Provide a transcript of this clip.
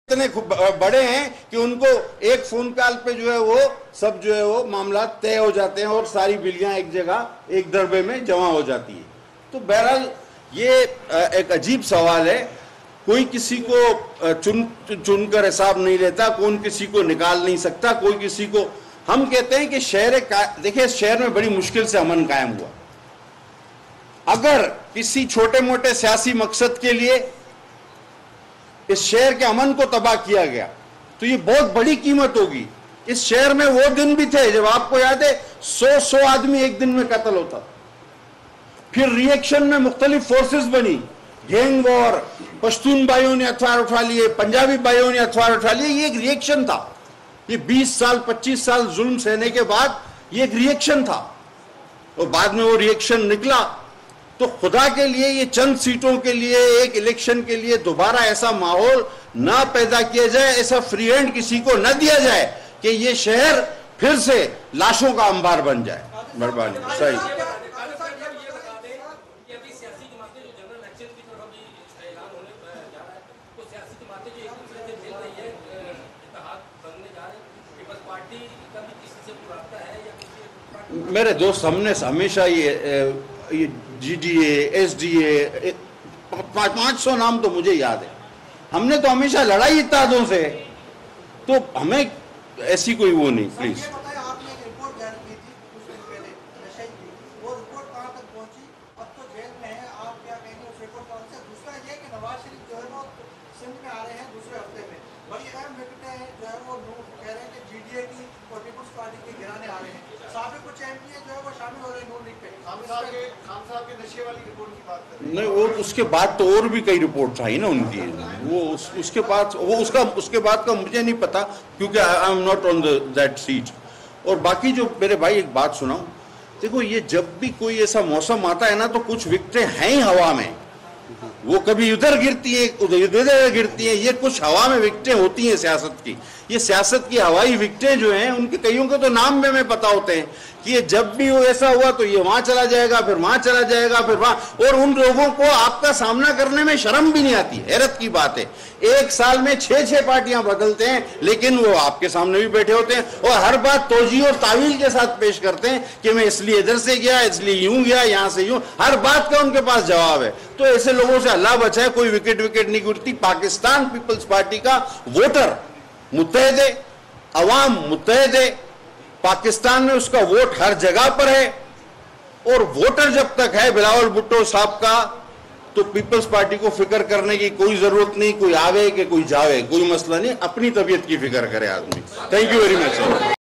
इतने बड़े हैं कि उनको एक फोन कॉल पे जो है वो सब जो है वो मामला तय हो जाते हैं और सारी बिलियां एक जगह एक दरबे में जमा हो जाती है। तो बहरहाल ये एक अजीब सवाल है। कोई किसी को चुनकर हिसाब नहीं लेता, कौन किसी को निकाल नहीं सकता, कोई किसी को। हम कहते हैं कि देखिए शहर में बड़ी मुश्किल से अमन कायम हुआ। अगर किसी छोटे मोटे सियासी मकसद के लिए इस शहर के अमन को तबाह किया गया तो ये बहुत बड़ी कीमत होगी। इस शहर में वो दिन भी थे जब आपको याद है 100 आदमी एक दिन में कत्ल होता। फिर रिएक्शन में मुख्तलिफ फोर्सेस बनी, गैंग वॉर, पश्तून भाइयों ने हथियार उठा लिए, पंजाबी भाइयों ने हथियार उठा लिए। ये एक रिएक्शन था। ये 20 साल 25 साल जुल्म सहने के बाद ये एक रिएक्शन था और बाद में वो रिएक्शन निकला। तो खुदा के लिए ये चंद सीटों के लिए एक इलेक्शन के लिए दोबारा ऐसा माहौल ना पैदा किया जाए, ऐसा फ्री हैंड किसी को न दिया जाए कि ये शहर फिर से लाशों का अंबार बन जाए। मेहरबानी। सही। मेरे दोस्त हमने हमेशा ये GDA, SDA 500 नाम तो मुझे याद है। हमने तो हमेशा लड़ाई इत्तेहादों से, तो हमें ऐसी कोई वो नहीं। प्लीज आपने एक रिपोर्ट जारी की थी कुछ दिन पहले नशे की, वो रिपोर्ट कहां तक पहुंची? अब तो जेल में है, आप क्या कहेंगे उस रिपोर्ट पर? दूसरा ये कि नवाज शरीफ जो है वो सिंध में आ रहे हैं दूसरे हफ्ते में, बड़ी अहम विकेटें हैं जो है वो कह रहे हैं कि GDA की और पीपुल्स पार्टी के गिराने आ रहे हैं। साबिक कुछ MP जो है वो शामिल हो रहे हैं नून लीग पे। खान साहब के नशे वाली रिपोर्ट की बात कर रहे हैं। नहीं, वो उसके बाद तो और भी कई रिपोर्ट आई ना उनकी। वो उसके बाद उसके बाद का मुझे नहीं पता क्योंकि I am not on that seat. और बाकी जो मेरे भाई एक बात सुनाऊं, देखो ये जब भी कोई ऐसा मौसम आता है ना तो कुछ विकटें हैं ही हवा में। वो कभी उधर गिरती है, उधर गिरती है। ये कुछ हवा में विकटें होती हैं सियासत की। ये सियासत की हवाई विकटें जो हैं उनके कईयों के तो नाम में हमें पता होते हैं कि ये जब भी वो ऐसा हुआ तो ये वहां चला जाएगा, फिर वहां चला जाएगा, फिर वहां। और उन लोगों को आपका सामना करने में शर्म भी नहीं आती। हैरत की बात है, एक साल में 6 पार्टियां बदलते हैं लेकिन वो आपके सामने भी बैठे होते हैं और हर बात तोजी और तावील के साथ पेश करते हैं कि मैं इसलिए इधर से गया, इसलिए यूं गया, यहां से यूं। हर बात का उनके पास जवाब है। तो ऐसे लोगों से अल्लाह बचाए, कोई विकेट नहीं गिरती। पाकिस्तान पीपल्स पार्टी का वोटर मुत्तहद है, अवाम मुत्तहद है। पाकिस्तान में उसका वोट हर जगह पर है और वोटर जब तक है बिलावल भुट्टो साहब का, तो पीपल्स पार्टी को फिक्र करने की कोई जरूरत नहीं। कोई आवे कि कोई जावे, कोई मसला नहीं। अपनी तबीयत की फिक्र करे आदमी। Thank you very much.